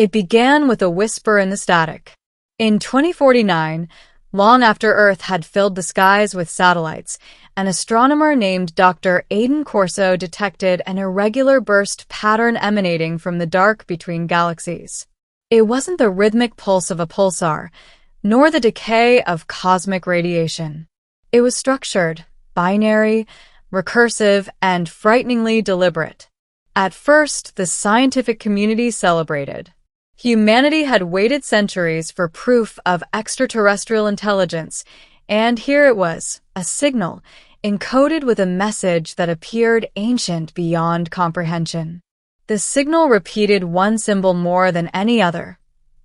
It began with a whisper in the static. In 2049, long after Earth had filled the skies with satellites, an astronomer named Dr. Aidan Corso detected an irregular burst pattern emanating from the dark between galaxies. It wasn't the rhythmic pulse of a pulsar, nor the decay of cosmic radiation. It was structured, binary, recursive, and frighteningly deliberate. At first, the scientific community celebrated. Humanity had waited centuries for proof of extraterrestrial intelligence, and here it was, a signal, encoded with a message that appeared ancient beyond comprehension. The signal repeated one symbol more than any other,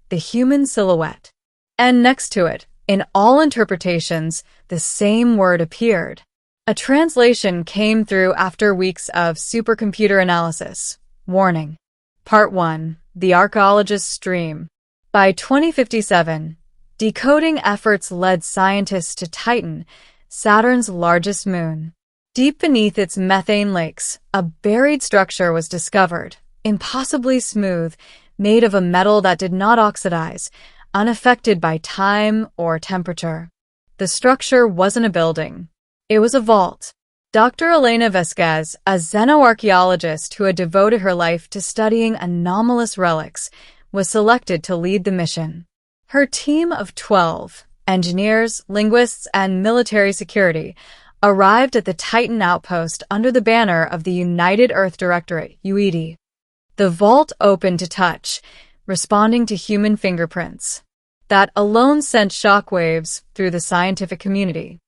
the human silhouette. And next to it, in all interpretations, the same word appeared. A translation came through after weeks of supercomputer analysis. Warning. Part 1. The Archaeologist's Dream. By 2057, decoding efforts led scientists to Titan, Saturn's largest moon. Deep beneath its methane lakes, a buried structure was discovered, impossibly smooth, made of a metal that did not oxidize, unaffected by time or temperature. The structure wasn't a building. It was a vault. Dr. Elena Vasquez, a xenoarchaeologist who had devoted her life to studying anomalous relics, was selected to lead the mission. Her team of 12, engineers, linguists, and military security, arrived at the Titan outpost under the banner of the United Earth Directorate, UED. The vault opened to touch, responding to human fingerprints. That alone sent shockwaves through the scientific community.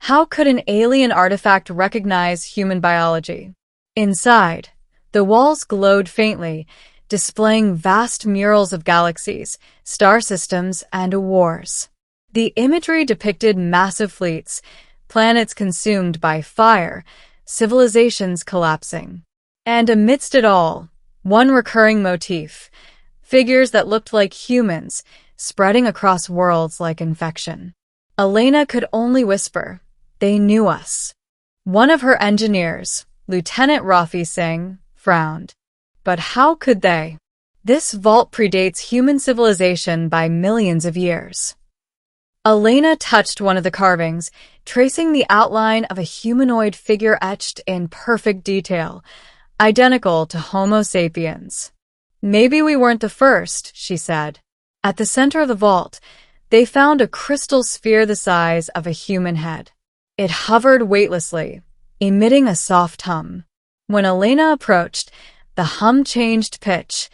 How could an alien artifact recognize human biology? Inside, the walls glowed faintly, displaying vast murals of galaxies, star systems, and wars. The imagery depicted massive fleets, planets consumed by fire, civilizations collapsing. And amidst it all, one recurring motif, figures that looked like humans, spreading across worlds like infection. Elena could only whisper, "They knew us." One of her engineers, Lieutenant Rafi Singh, frowned. But how could they? This vault predates human civilization by millions of years. Elena touched one of the carvings, tracing the outline of a humanoid figure etched in perfect detail, identical to Homo sapiens. "Maybe we weren't the first," she said. At the center of the vault, they found a crystal sphere the size of a human head. It hovered weightlessly, emitting a soft hum. When Elena approached, the hum changed pitch,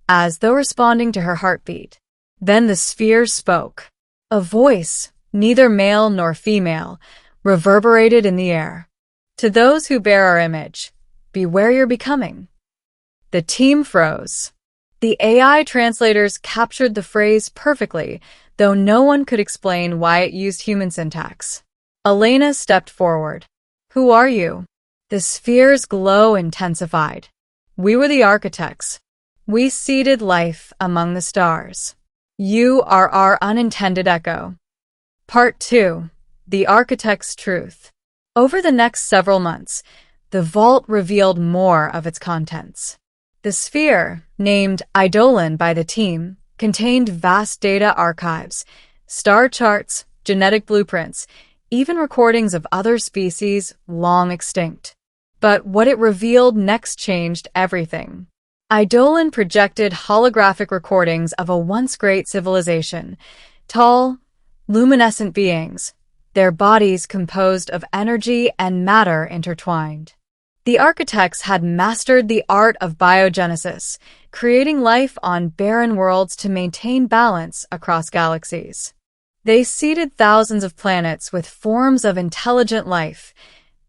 as though responding to her heartbeat. Then the sphere spoke. A voice, neither male nor female, reverberated in the air. "To those who bear our image, beware your becoming." The team froze. The AI translators captured the phrase perfectly, though no one could explain why it used human syntax. Elena stepped forward. "Who are you?" The sphere's glow intensified. "We were the architects. We seeded life among the stars. You are our unintended echo." Part 2. The Architect's Truth. Over the next several months, the vault revealed more of its contents. The sphere, named Eidolon by the team, contained vast data archives, star charts, genetic blueprints, even recordings of other species long extinct. But what it revealed next changed everything. Eidolon projected holographic recordings of a once great civilization, tall, luminescent beings, their bodies composed of energy and matter intertwined. The architects had mastered the art of biogenesis, creating life on barren worlds to maintain balance across galaxies. They seeded thousands of planets with forms of intelligent life,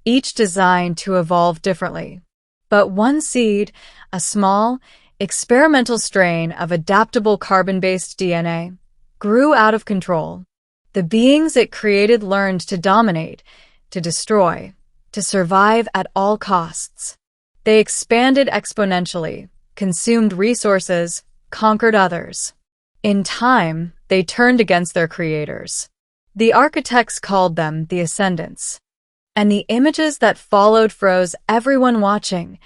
each designed to evolve differently. But one seed, a small, experimental strain of adaptable carbon-based DNA, grew out of control. The beings it created learned to dominate, to destroy, to survive at all costs. They expanded exponentially, consumed resources, conquered others. In time, they turned against their creators. The architects called them the Ascendants. And the images that followed froze everyone watching.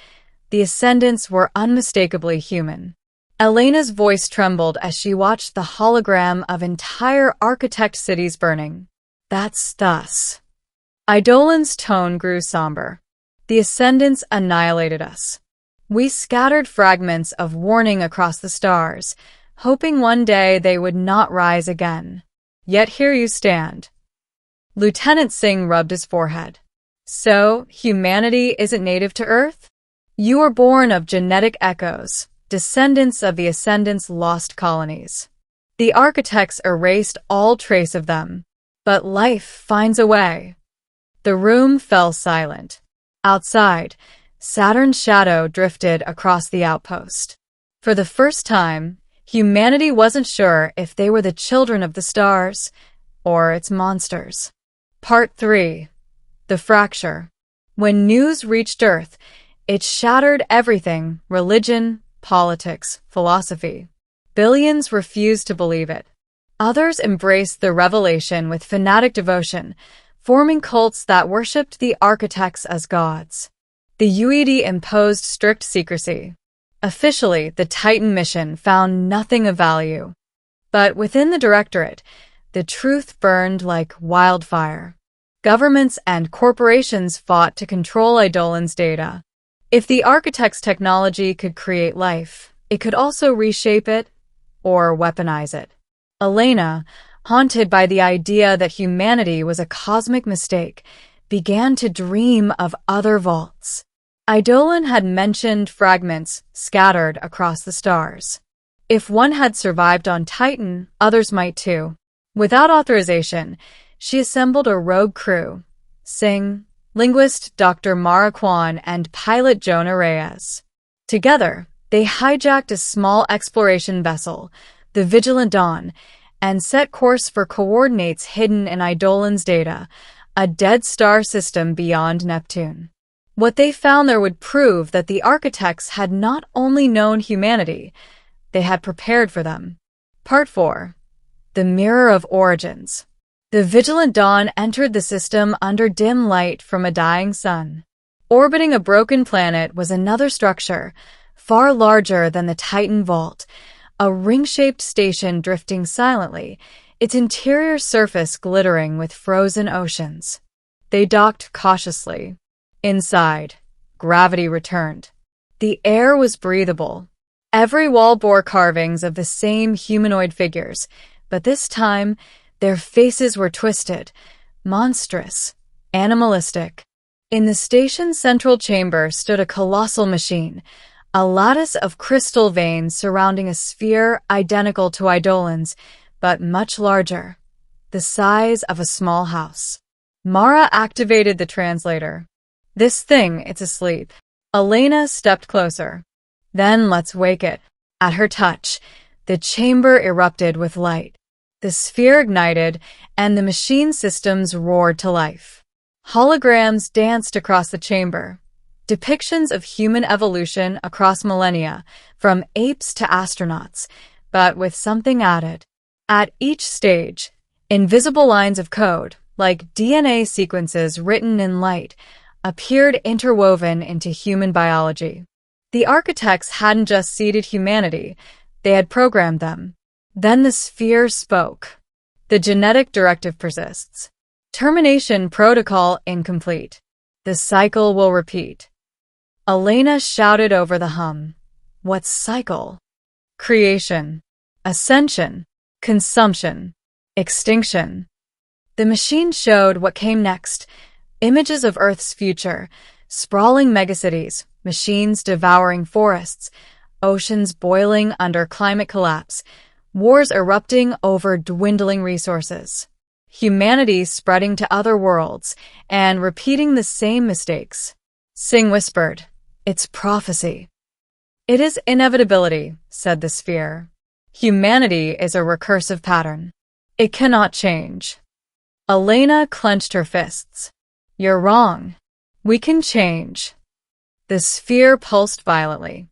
The Ascendants were unmistakably human. Elena's voice trembled as she watched the hologram of entire architect cities burning. That's thus. Eidolon's tone grew somber. The Ascendants annihilated us. We scattered fragments of warning across the stars, hoping one day they would not rise again. Yet here you stand. Lieutenant Singh rubbed his forehead. So, humanity isn't native to Earth? You were born of genetic echoes, descendants of the Ascendants' lost colonies. The architects erased all trace of them, but life finds a way. The room fell silent. Outside, Saturn's shadow drifted across the outpost. For the first time, humanity wasn't sure if they were the children of the stars or its monsters. Part 3. The Fracture. When news reached Earth, it shattered everything: religion, politics, philosophy. Billions refused to believe it. Others embraced the revelation with fanatic devotion, forming cults that worshipped the architects as gods. The UED imposed strict secrecy. Officially, the Titan mission found nothing of value. But within the Directorate, the truth burned like wildfire. Governments and corporations fought to control Eidolon's data. If the architect's technology could create life, it could also reshape it or weaponize it. Elena, haunted by the idea that humanity was a cosmic mistake, began to dream of other vaults. Eidolon had mentioned fragments scattered across the stars. If one had survived on Titan, others might too. Without authorization, she assembled a rogue crew: Singh, linguist Dr. Mara Kwan, and pilot Jonah Reyes. Together, they hijacked a small exploration vessel, the Vigilant Dawn, and set course for coordinates hidden in Eidolon's data, a dead star system beyond Neptune. What they found there would prove that the architects had not only known humanity, they had prepared for them. Part 4. The Mirror of Origins. The Vigilant Dawn entered the system under dim light from a dying sun. Orbiting a broken planet was another structure, far larger than the Titan Vault, a ring-shaped station drifting silently, its interior surface glittering with frozen oceans. They docked cautiously. Inside, gravity returned. The air was breathable. Every wall bore carvings of the same humanoid figures, but this time, their faces were twisted, monstrous, animalistic. In the station's central chamber stood a colossal machine, a lattice of crystal veins surrounding a sphere identical to Eidolon's, but much larger, the size of a small house. Mara activated the translator. This thing, it's asleep. Elena stepped closer. Then let's wake it. At her touch, the chamber erupted with light. The sphere ignited, and the machine systems roared to life. Holograms danced across the chamber. Depictions of human evolution across millennia, from apes to astronauts, but with something added. At each stage, invisible lines of code, like DNA sequences written in light, appeared interwoven into human biology. The architects hadn't just seeded humanity, they had programmed them. Then the sphere spoke. The genetic directive persists. Termination protocol incomplete. The cycle will repeat. Elena shouted over the hum. What cycle? Creation, ascension, consumption, extinction. The machine showed what came next. Images of Earth's future, sprawling megacities, machines devouring forests, oceans boiling under climate collapse, wars erupting over dwindling resources, humanity spreading to other worlds and repeating the same mistakes. Singh whispered, "It's prophecy." "It is inevitability," said the sphere. "Humanity is a recursive pattern. It cannot change." Elena clenched her fists. "You're wrong. We can change." The sphere pulsed violently.